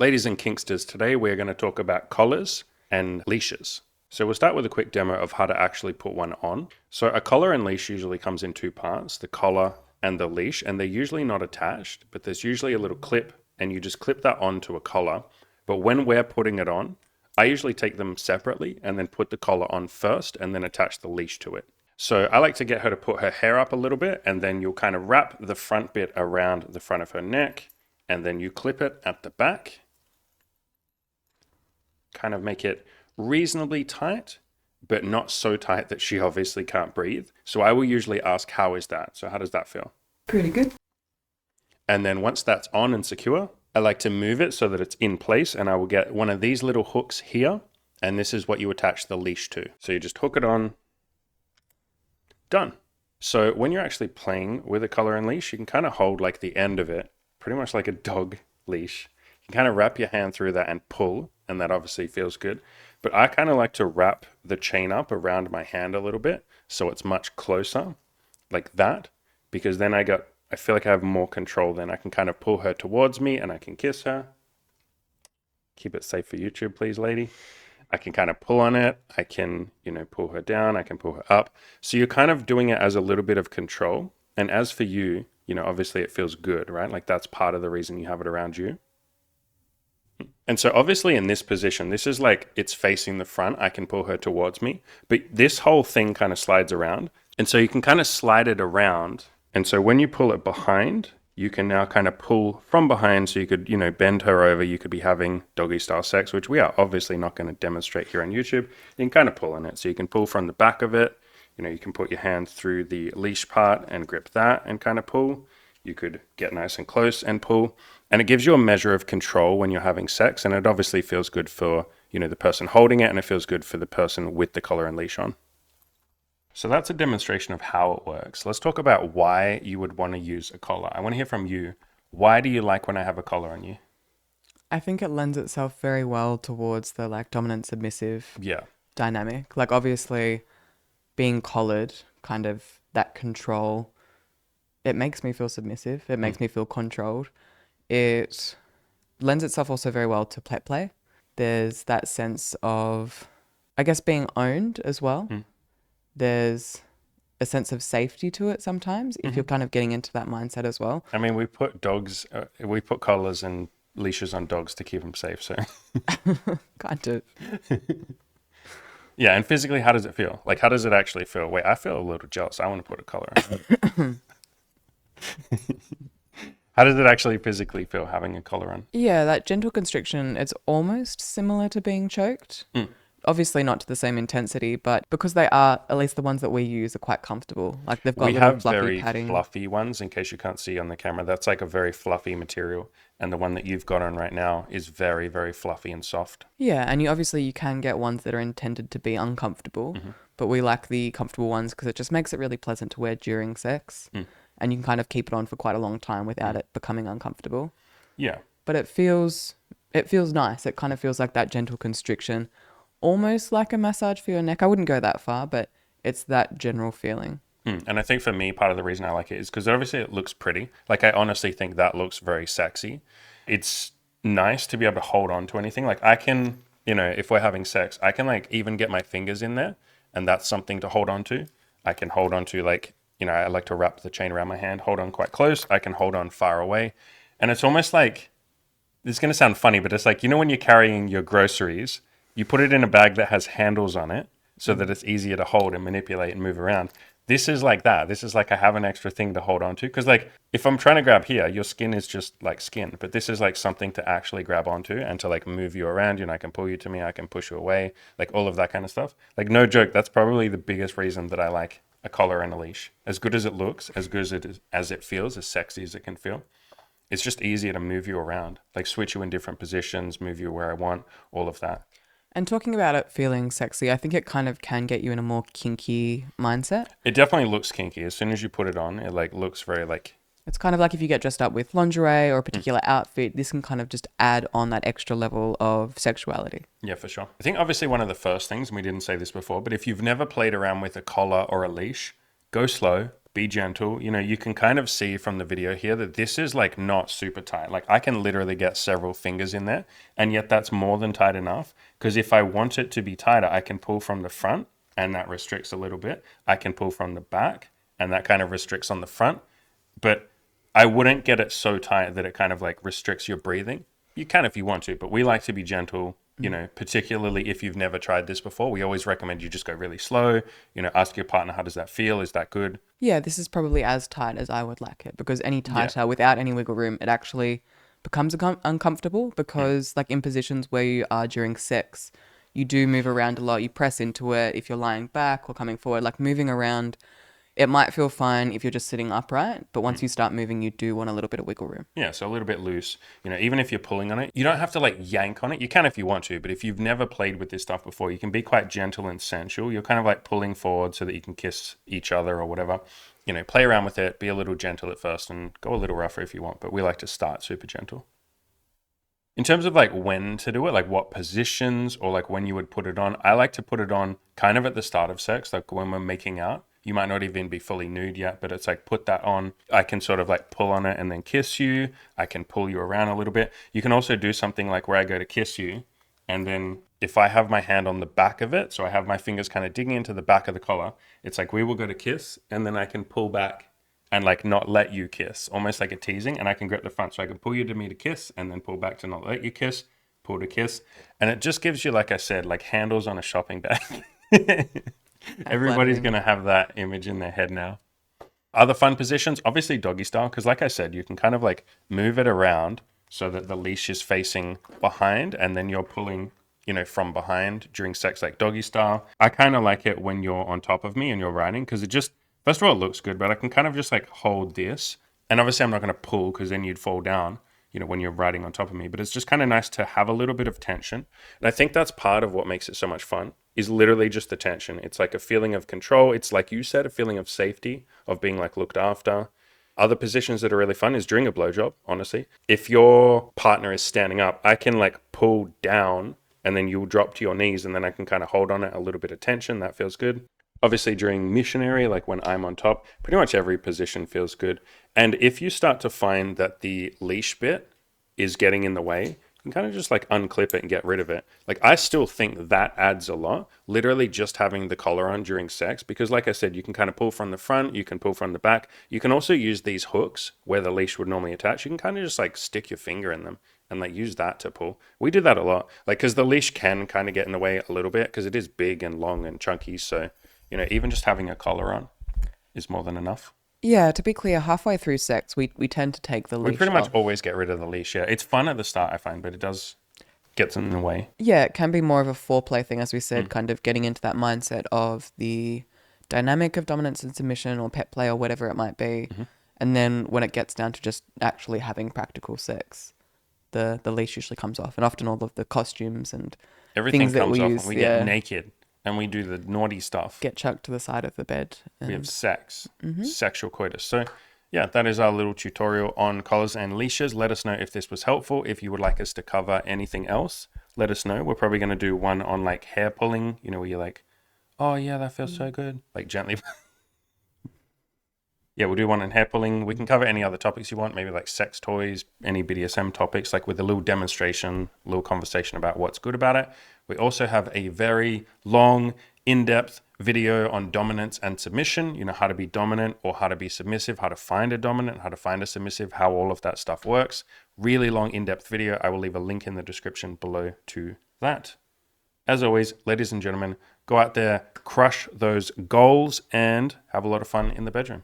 Ladies and kinksters, today we're going to talk about collars and leashes. So we'll start with a quick demo of how to actually put one on. So a collar and leash usually comes in two parts, the collar and the leash, and they're usually not attached, but there's usually a little clip and you just clip that onto a collar. But when we're putting it on, I usually take them separately and then put the collar on first and then attach the leash to it. So I like to get her to put her hair up a little bit, and then you'll kind of wrap the front bit around the front of her neck, and then you clip it at the back. Kind of make it reasonably tight, but not so tight that she obviously can't breathe. So I will usually ask, how is that? So how does that feel? Pretty good. And then once that's on and secure, I like to move it so that it's in place, and I will get one of these little hooks here, and this is what you attach the leash to. So you just hook it on, done. So when you're actually playing with a collar and leash, you can kind of hold like the end of it, pretty much like a dog leash. You can kind of wrap your hand through that and pull, and that obviously feels good. But I kind of like to wrap the chain up around my hand a little bit so it's much closer, like that, because then I feel like I have more control. Then I can kind of pull her towards me and I can kiss her. Keep it safe for YouTube, please, lady. I can kind of pull on it. I can, pull her down. I can pull her up. So you're kind of doing it as a little bit of control. And as for you, obviously it feels good, right? Like that's part of the reason you have it around you. And so obviously in this position, this is like it's facing the front. I can pull her towards me, but this whole thing kind of slides around. And so you can kind of slide it around. And so when you pull it behind, you can now kind of pull from behind. So you could, bend her over. You could be having doggy style sex, which we are obviously not going to demonstrate here on YouTube. You can kind of pull on it. So you can pull from the back of it. You can put your hand through the leash part and grip that and kind of pull. You could get nice and close and pull. And it gives you a measure of control when you're having sex. And it obviously feels good for, the person holding it, and it feels good for the person with the collar and leash on. So that's a demonstration of how it works. Let's talk about why you would want to use a collar. I want to hear from you. Why do you like when I have a collar on you? I think it lends itself very well towards the dominant submissive dynamic. Like obviously being collared, kind of that control, it makes me feel submissive. It makes me feel controlled. It lends itself also very well to pet play. There's that sense of, I guess, being owned as well. There's a sense of safety to it sometimes if you're kind of getting into that mindset as well. I mean, we put collars and leashes on dogs to keep them safe. So Kind of. yeah. And physically, how does it feel? Like, how does it actually feel? Wait, I feel a little jealous. I want to put a collar on. How does it actually physically feel having a collar on? Yeah, that gentle constriction, it's almost similar to being choked. Obviously not to the same intensity, but because they are, at least the ones that we use, are quite comfortable. Like they've got We little have fluffy very padding. fluffy ones, in case you can't see on the camera. That's like a very fluffy material. And the one that you've got on right now is very, very fluffy and soft. Yeah, and you can get ones that are intended to be uncomfortable, but we like the comfortable ones because it just makes it really pleasant to wear during sex. And you can kind of keep it on for quite a long time without it becoming uncomfortable. Yeah. But it feels nice. It kind of feels like that gentle constriction, almost like a massage for your neck. I wouldn't go that far, but it's that general feeling. And I think for me, part of the reason I like it is because obviously it looks pretty. Like I honestly think that looks very sexy. It's nice to be able to hold on to anything. Like I can, if we're having sex, I can like even get my fingers in there, and that's something to hold on to. I can hold on to I like to wrap the chain around my hand, hold on quite close. I can hold on far away. And it's almost like, this is going to sound funny, but it's like, when you're carrying your groceries, you put it in a bag that has handles on it so that it's easier to hold and manipulate and move around. This is like that. This is like I have an extra thing to hold on to. Because like if I'm trying to grab here, your skin is just like skin. But this is like something to actually grab onto and to like move you around. I can pull you to me. I can push you away. Like all of that kind of stuff. Like no joke, that's probably the biggest reason that I like a collar and a leash. As good as it looks, as good as it feels, as sexy as it can feel. It's just easier to move you around. Like switch you in different positions, move you where I want, all of that. And talking about it feeling sexy, I think it kind of can get you in a more kinky mindset. It definitely looks kinky. As soon as you put it on, it like looks very like... It's kind of like if you get dressed up with lingerie or a particular outfit, this can kind of just add on that extra level of sexuality. Yeah, for sure. I think obviously one of the first things, and we didn't say this before, but if you've never played around with a collar or a leash, go slow, Be gentle. You know, you can kind of see from the video here that this is like not super tight. Like I can literally get several fingers in there, and yet that's more than tight enough. Because if I want it to be tighter, I can pull from the front and that restricts a little bit. I can pull from the back and that kind of restricts on the front. But I wouldn't get it so tight that it kind of like restricts your breathing. You can if you want to, but we like to be gentle, you know, particularly if you've never tried this before. We always recommend you just go really slow, you know, ask your partner, how does that feel? Is that good? Yeah, this is probably as tight as I would like it, because any tighter without any wiggle room, it actually becomes uncomfortable, because like in positions where you are during sex, you do move around a lot. You press into it if you're lying back or coming forward, like moving around. It might feel fine if you're just sitting upright, but once you start moving, you do want a little bit of wiggle room. Yeah, so a little bit loose. You know, even if you're pulling on it, you don't have to like yank on it. You can if you want to, but if you've never played with this stuff before, you can be quite gentle and sensual. You're kind of like pulling forward so that you can kiss each other or whatever. You know, play around with it, be a little gentle at first and go a little rougher if you want, but we like to start super gentle. In terms of like when to do it, like what positions or like when you would put it on, I like to put it on kind of at the start of sex, like when we're making out. You might not even be fully nude yet, but it's like put that on. I can sort of like pull on it and then kiss you. I can pull you around a little bit. You can also do something like where I go to kiss you, and then if I have my hand on the back of it, so I have my fingers kind of digging into the back of the collar, it's like we will go to kiss and then I can pull back and like not let you kiss, almost like a teasing, and I can grip the front. So I can pull you to me to kiss and then pull back to not let you kiss, pull to kiss. And it just gives you, like I said, like handles on a shopping bag. Everybody's going to have that image in their head now. Other fun positions, obviously doggy style, because like I said, you can kind of like move it around so that the leash is facing behind and then you're pulling, you know, from behind during sex, like doggy style. I kind of like it when you're on top of me and you're riding, because it just, first of all, it looks good, but I can kind of just like hold this. And obviously I'm not going to pull because then you'd fall down, you know, when you're riding on top of me, but it's just kind of nice to have a little bit of tension. And I think that's part of what makes it so much fun, is literally just the tension. It's like a feeling of control. It's like you said, a feeling of safety, of being like looked after. Other positions that are really fun is during a blowjob, honestly. If your partner is standing up, I can like pull down and then you'll drop to your knees and then I can kind of hold on it, a little bit of tension. That feels good. Obviously during missionary, like when I'm on top, pretty much every position feels good. And if you start to find that the leash bit is getting in the way, you can kind of just like unclip it and get rid of it. Like I still think that adds a lot, literally just having the collar on during sex, because like I said, you can kind of pull from the front, you can pull from the back. You can also use these hooks where the leash would normally attach. You can kind of just like stick your finger in them and like use that to pull. We do that a lot, like because the leash can kind of get in the way a little bit because it is big and long and chunky. So, you know, even just having a collar on is more than enough. Yeah, to be clear, halfway through sex, we tend to take the leash We pretty much off. always get rid of the leash, yeah. It's fun at the start, I find, but it does get in the way. Yeah, it can be more of a foreplay thing, as we said, kind of getting into that mindset of the dynamic of dominance and submission or pet play or whatever it might be. And then when it gets down to just actually having practical sex, the leash usually comes off. And often all of the costumes and everything things that comes we off use, and we get naked and we do the naughty stuff. Get chucked to the side of the bed. We have sex, sexual coitus. So yeah, that is our little tutorial on collars and leashes. Let us know if this was helpful. If you would like us to cover anything else, let us know. We're probably going to do one on like hair pulling, you know, where you're like, oh yeah, that feels so good. Like gently. Yeah, we'll do one on hair pulling. We can cover any other topics you want, maybe like sex toys, any BDSM topics, like with a little demonstration, a little conversation about what's good about it. We also have a very long, in-depth video on dominance and submission, you know, how to be dominant or how to be submissive, how to find a dominant, how to find a submissive, how all of that stuff works. Really long, in-depth video. I will leave a link in the description below to that. As always, ladies and gentlemen, go out there, crush those goals, and have a lot of fun in the bedroom.